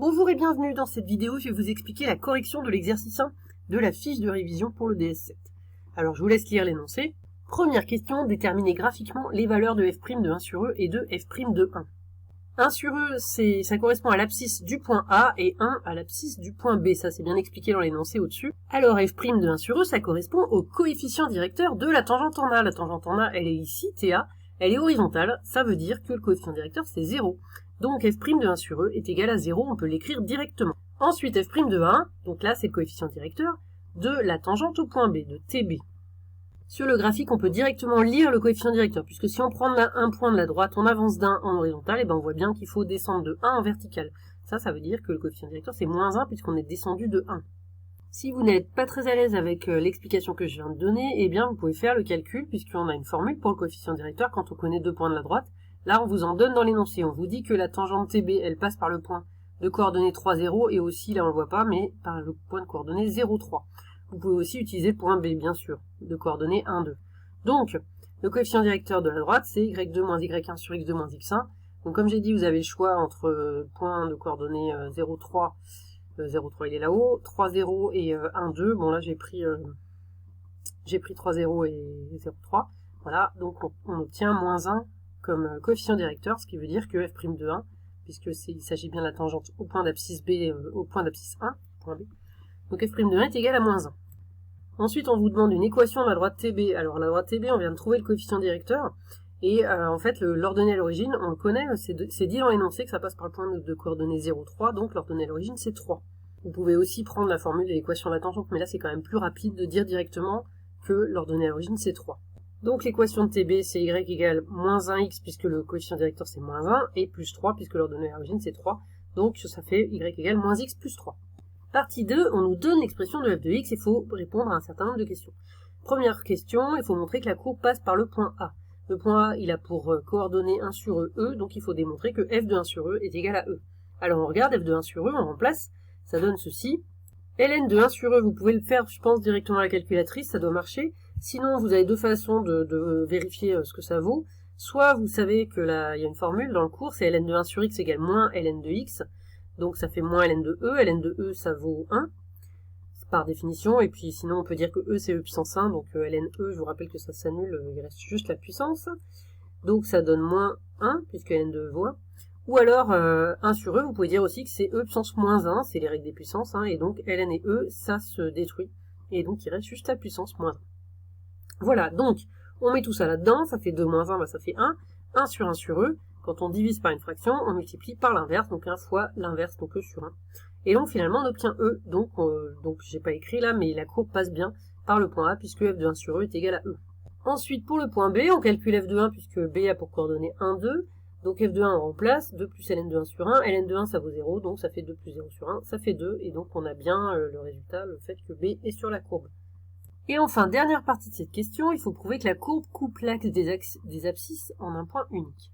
Bonjour et bienvenue dans cette vidéo, je vais vous expliquer la correction de l'exercice 1 de la fiche de révision pour le DS7. Alors je vous laisse lire l'énoncé. Première question, déterminer graphiquement les valeurs de f' de 1 sur e et de f' de 1. 1 sur e, ça correspond à l'abscisse du point A et 1 à l'abscisse du point B, ça c'est bien expliqué dans l'énoncé au-dessus. Alors f' de 1 sur e, ça correspond au coefficient directeur de la tangente en A. La tangente en A, elle est ici, TA, elle est horizontale, ça veut dire que le coefficient directeur c'est 0. Donc f' de 1 sur e est égal à 0, on peut l'écrire directement. Ensuite f' de 1, donc là c'est le coefficient directeur, de la tangente au point B, de TB. Sur le graphique, on peut directement lire le coefficient directeur, puisque si on prend un point de la droite, on avance d'un en horizontal, et ben on voit bien qu'il faut descendre de 1 en vertical. Ça veut dire que le coefficient directeur c'est moins 1, puisqu'on est descendu de 1. Si vous n'êtes pas très à l'aise avec l'explication que je viens de donner, eh bien vous pouvez faire le calcul, puisqu'on a une formule pour le coefficient directeur quand on connaît deux points de la droite. Là, on vous en donne dans l'énoncé. On vous dit que la tangente TB, elle passe par le point de coordonnées 3, 0, et aussi, là on le voit pas, mais par le point de coordonnées 0, 3. Vous pouvez aussi utiliser le point B, bien sûr, de coordonnées 1, 2. Donc, le coefficient directeur de la droite, c'est y2 moins y1 sur x2 moins x1. Donc, comme j'ai dit, vous avez le choix entre point de coordonnées 0, 3, 0, 3 il est là-haut, 3, 0 et 1, 2. Bon, là, j'ai pris 3, 0 et 0, 3. Voilà, donc on obtient moins 1 comme coefficient directeur, ce qui veut dire que f' de 1, puisque il s'agit bien de la tangente au point d'abscisse B, au point d'abscisse 1, point B. Donc f' de 1 est égal à moins 1. Ensuite, on vous demande une équation de la droite TB. Alors la droite TB, on vient de trouver le coefficient directeur, et en fait, l'ordonnée à l'origine, on le connaît, c'est dit dans l'énoncé que ça passe par le point de coordonnées 0, 3, donc l'ordonnée à l'origine, c'est 3. Vous pouvez aussi prendre la formule de l'équation de la tangente, mais là, c'est quand même plus rapide de dire directement que l'ordonnée à l'origine, c'est 3. Donc l'équation de TB, c'est y égale moins 1x, puisque le coefficient directeur, c'est moins 1, et plus 3, puisque l'ordonnée à l'origine, c'est 3. Donc ça fait y égale moins x plus 3. Partie 2, on nous donne l'expression de f de x, il faut répondre à un certain nombre de questions. Première question, il faut montrer que la courbe passe par le point A. Le point A, il a pour coordonnée 1 sur e, donc il faut démontrer que f de 1 sur e est égal à e. Alors on regarde f de 1 sur e, on remplace, ça donne ceci. ln de 1 sur e, vous pouvez le faire, je pense, directement à la calculatrice, ça doit marcher. Sinon, vous avez deux façons de vérifier ce que ça vaut. Soit vous savez que là, il y a une formule dans le cours, c'est ln de 1 sur x égale moins ln de x. Donc ça fait moins ln de e. Ln de e, ça vaut 1, par définition. Et puis sinon, on peut dire que e, c'est e puissance 1. Donc ln e, je vous rappelle que ça s'annule, il reste juste la puissance. Donc ça donne moins 1, puisque ln de e vaut 1. Ou alors, 1 sur e, vous pouvez dire aussi que c'est e puissance moins 1, c'est les règles des puissances. Et donc ln et e, ça se détruit. Et donc il reste juste la puissance moins 1. Voilà, donc on met tout ça là-dedans, ça fait 2 moins 1, ça fait 1. 1 sur e, quand on divise par une fraction, on multiplie par l'inverse, donc 1 fois l'inverse, donc e sur 1. Et donc finalement on obtient e, donc j'ai pas écrit là, mais la courbe passe bien par le point A, puisque f de 1 sur e est égal à e. Ensuite pour le point B, on calcule f de 1, puisque B a pour coordonnées 1, 2. Donc f de 1 on remplace, 2 plus ln de 1 sur 1, ln de 1 ça vaut 0, donc ça fait 2 plus 0 sur 1, ça fait 2, et donc on a bien le résultat, le fait que B est sur la courbe. Et enfin, dernière partie de cette question, il faut prouver que la courbe coupe l'axe des abscisses en un point unique.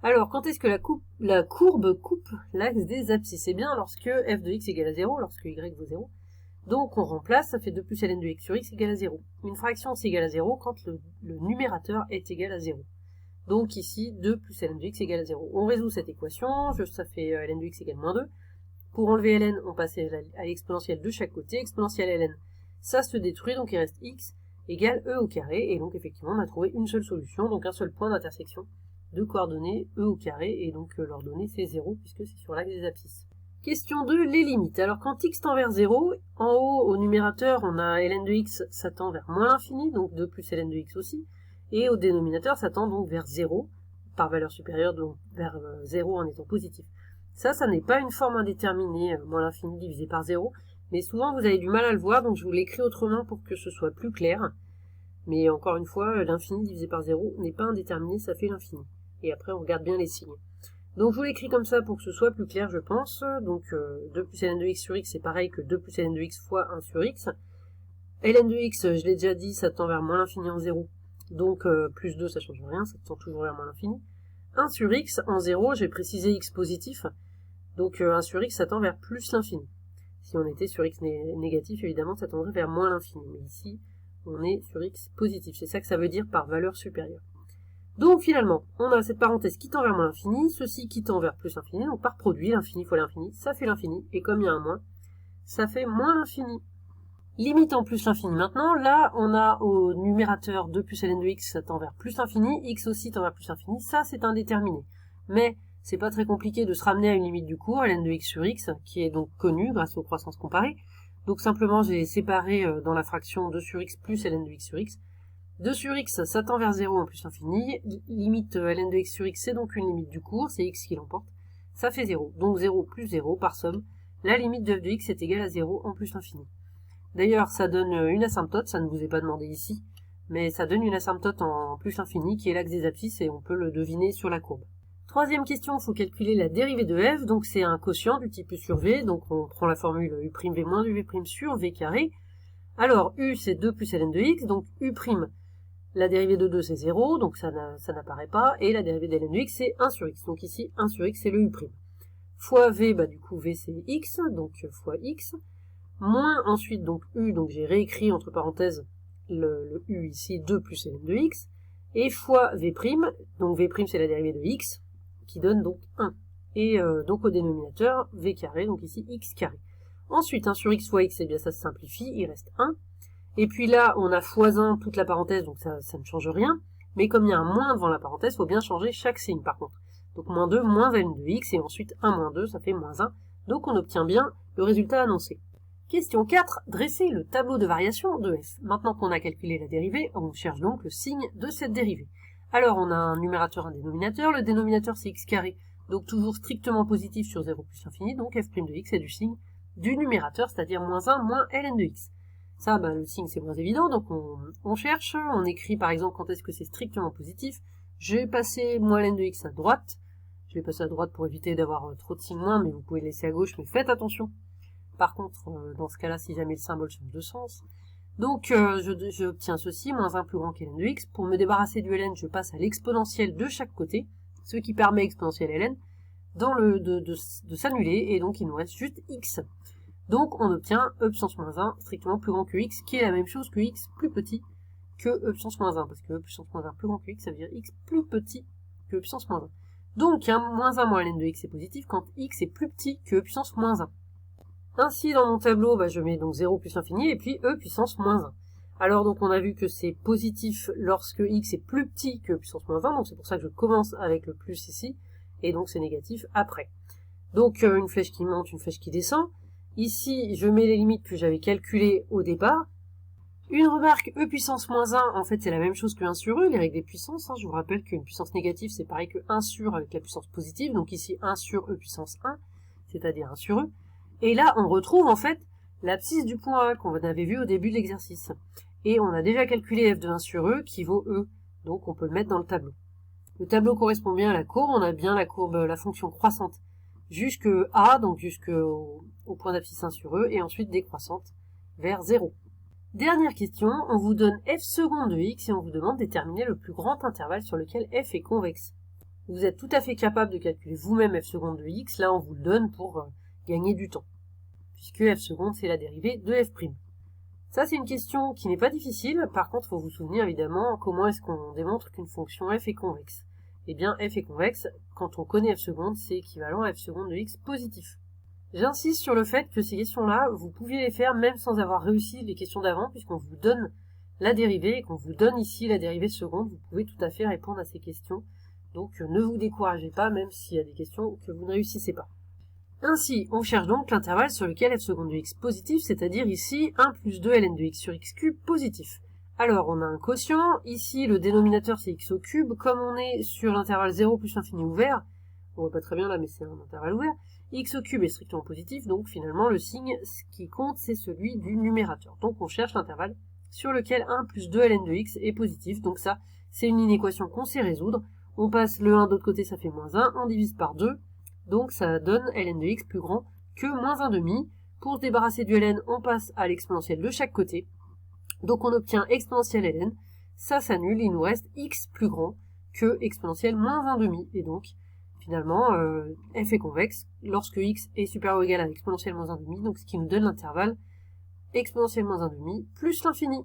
Alors, quand est-ce que la courbe coupe l'axe des abscisses? Eh bien, lorsque f de x égale à 0, lorsque y vaut 0. Donc, on remplace, ça fait 2 plus ln de x sur x égale à 0. Une fraction, c'est égal à 0 quand le numérateur est égal à 0. Donc ici, 2 plus ln de x égale à 0. On résout cette équation, ça fait ln de x égale moins 2. Pour enlever ln, on passe à l'exponentielle de chaque côté. Exponentielle ln, ça se détruit, donc il reste x égale e au carré, et donc effectivement on a trouvé une seule solution, donc un seul point d'intersection de coordonnées e au carré, et donc l'ordonnée c'est 0, puisque c'est sur l'axe des abscisses. Question 2, les limites. Alors quand x tend vers 0, en haut au numérateur on a ln de x, ça tend vers moins l'infini, donc 2 plus ln de x aussi, et au dénominateur ça tend donc vers 0, par valeur supérieure, donc vers 0 en étant positif. Ça n'est pas une forme indéterminée, moins l'infini divisé par 0, mais souvent vous avez du mal à le voir, donc je vous l'écris autrement pour que ce soit plus clair. Mais encore une fois, l'infini divisé par 0 n'est pas indéterminé, ça fait l'infini. Et après on regarde bien les signes. Donc je vous l'écris comme ça pour que ce soit plus clair, je pense. Donc 2 plus ln de x sur x, c'est pareil que 2 plus ln de x fois 1 sur x. ln de x, je l'ai déjà dit, ça tend vers moins l'infini en 0. Donc plus 2, ça change rien, ça tend toujours vers moins l'infini. 1 sur x, en 0, j'ai précisé x positif. Donc 1 sur x, ça tend vers plus l'infini. Si on était sur x négatif, évidemment, ça tendrait vers moins l'infini. Mais ici, on est sur x positif. C'est ça que ça veut dire par valeur supérieure. Donc finalement, on a cette parenthèse qui tend vers moins l'infini, ceci qui tend vers plus l'infini, donc par produit, l'infini fois l'infini, ça fait l'infini, et comme il y a un moins, ça fait moins l'infini. Limite en plus l'infini maintenant, là on a au numérateur 2 plus ln de x, ça tend vers plus l'infini, x aussi tend vers plus l'infini, ça c'est indéterminé. Mais c'est pas très compliqué de se ramener à une limite du cours, ln de x sur x, qui est donc connue grâce aux croissances comparées. Donc simplement j'ai séparé dans la fraction 2 sur x plus ln de x sur x. 2 sur x, ça tend vers 0 en plus l'infini. Limite ln de x sur x, c'est donc une limite du cours, c'est x qui l'emporte. Ça fait 0. Donc 0 plus 0 par somme. La limite de f de x est égale à 0 en plus l'infini. D'ailleurs, ça donne une asymptote, ça ne vous est pas demandé ici, mais ça donne une asymptote en plus l'infini qui est l'axe des abscisses et on peut le deviner sur la courbe. Troisième question, il faut calculer la dérivée de f, donc c'est un quotient du type u sur v, donc on prend la formule u'v moins uv' sur v carré. Alors, u c'est 2 plus ln de x, donc u', la dérivée de 2 c'est 0, donc ça n'apparaît pas, et la dérivée de ln de x c'est 1 sur x, donc ici 1 sur x c'est le u'. Fois v, bah du coup v c'est x, donc fois x, moins ensuite donc u, donc j'ai réécrit entre parenthèses le u ici, 2 plus ln de x, et fois v', donc v' c'est la dérivée de x, qui donne donc 1. Et donc au dénominateur, v carré, donc ici x carré. Ensuite, 1 sur x fois x, eh bien ça se simplifie, il reste 1. Et puis là, on a x1 toute la parenthèse, donc ça ne change rien. Mais comme il y a un moins devant la parenthèse, il faut bien changer chaque signe par contre. Donc moins 2, moins ln de x, et ensuite 1 moins 2, ça fait moins 1. Donc on obtient bien le résultat annoncé. Question 4, dresser le tableau de variation de f. Maintenant qu'on a calculé la dérivée, on cherche donc le signe de cette dérivée. Alors on a un numérateur, un dénominateur, le dénominateur c'est x carré, donc toujours strictement positif sur 0 plus l'infini, donc f' de x est du signe du numérateur, c'est-à-dire moins 1 moins ln de x. Ça, le signe c'est moins évident, donc on cherche, on écrit par exemple quand est-ce que c'est strictement positif. Je vais passer moins ln de x à droite, je vais passer à droite pour éviter d'avoir trop de signes moins, mais vous pouvez le laisser à gauche, mais faites attention. Par contre, dans ce cas-là, si jamais le symbole change de sens, donc j'obtiens ceci, moins 1 plus grand qu'ln de x. Pour me débarrasser du ln, je passe à l'exponentielle de chaque côté, ce qui permet exponentielle ln de s'annuler, et donc il nous reste juste x. Donc on obtient e puissance moins 1 strictement plus grand que x, qui est la même chose que x plus petit que e puissance moins 1, parce que e puissance moins 1 plus grand que x, ça veut dire x plus petit que e puissance moins 1. Donc moins 1 moins ln de x est positif quand x est plus petit que e puissance moins 1. Ainsi, dans mon tableau, je mets donc 0 plus l'infini, et puis e puissance moins 1. Alors, donc, on a vu que c'est positif lorsque x est plus petit que e puissance moins 1, donc c'est pour ça que je commence avec le plus ici, et donc c'est négatif après. Donc, une flèche qui monte, une flèche qui descend. Ici, je mets les limites que j'avais calculées au départ. Une remarque, e puissance moins 1, en fait, c'est la même chose que 1 sur e, les règles des puissances. Je vous rappelle qu'une puissance négative, c'est pareil que 1 sur avec la puissance positive, donc ici 1 sur e puissance 1, c'est-à-dire 1 sur e. Et là, on retrouve en fait l'abscisse du point A qu'on avait vu au début de l'exercice. Et on a déjà calculé f de 1 sur e qui vaut e, donc on peut le mettre dans le tableau. Le tableau correspond bien à la courbe, on a bien la courbe, la fonction croissante jusque A, donc jusqu'au point d'abscisse 1 sur e, et ensuite décroissante vers 0. Dernière question, on vous donne f seconde de x et on vous demande de déterminer le plus grand intervalle sur lequel f est convexe. Vous êtes tout à fait capable de calculer vous-même f seconde de x, là on vous le donne pour gagner du temps, puisque f seconde c'est la dérivée de f'. Ça c'est une question qui n'est pas difficile, par contre il faut vous souvenir évidemment comment est-ce qu'on démontre qu'une fonction f est convexe. Eh bien f est convexe, quand on connaît f seconde, c'est équivalent à f seconde de x positif. J'insiste sur le fait que ces questions-là, vous pouviez les faire même sans avoir réussi les questions d'avant, puisqu'on vous donne la dérivée et qu'on vous donne ici la dérivée seconde, vous pouvez tout à fait répondre à ces questions. Donc ne vous découragez pas, même s'il y a des questions que vous ne réussissez pas. Ainsi, on cherche donc l'intervalle sur lequel f seconde de x positif, c'est-à-dire ici 1 plus 2 ln de x sur x cube positif. Alors, on a un quotient, ici le dénominateur c'est x au cube, comme on est sur l'intervalle 0 plus l'infini ouvert, on voit pas très bien là mais c'est un intervalle ouvert, x au cube est strictement positif, donc finalement le signe qui compte c'est celui du numérateur. Donc on cherche l'intervalle sur lequel 1 plus 2 ln de x est positif, donc ça c'est une inéquation qu'on sait résoudre, on passe le 1 de l'autre côté ça fait moins 1, on divise par 2, donc ça donne ln de x plus grand que moins 1,5. Pour se débarrasser du ln, on passe à l'exponentielle de chaque côté. Donc on obtient exponentielle ln, ça s'annule, il nous reste x plus grand que exponentielle moins 1,5. Et donc, finalement, f est convexe lorsque x est supérieur ou égal à exponentielle moins 1,5, donc ce qui nous donne l'intervalle exponentielle moins 1,5 plus l'infini.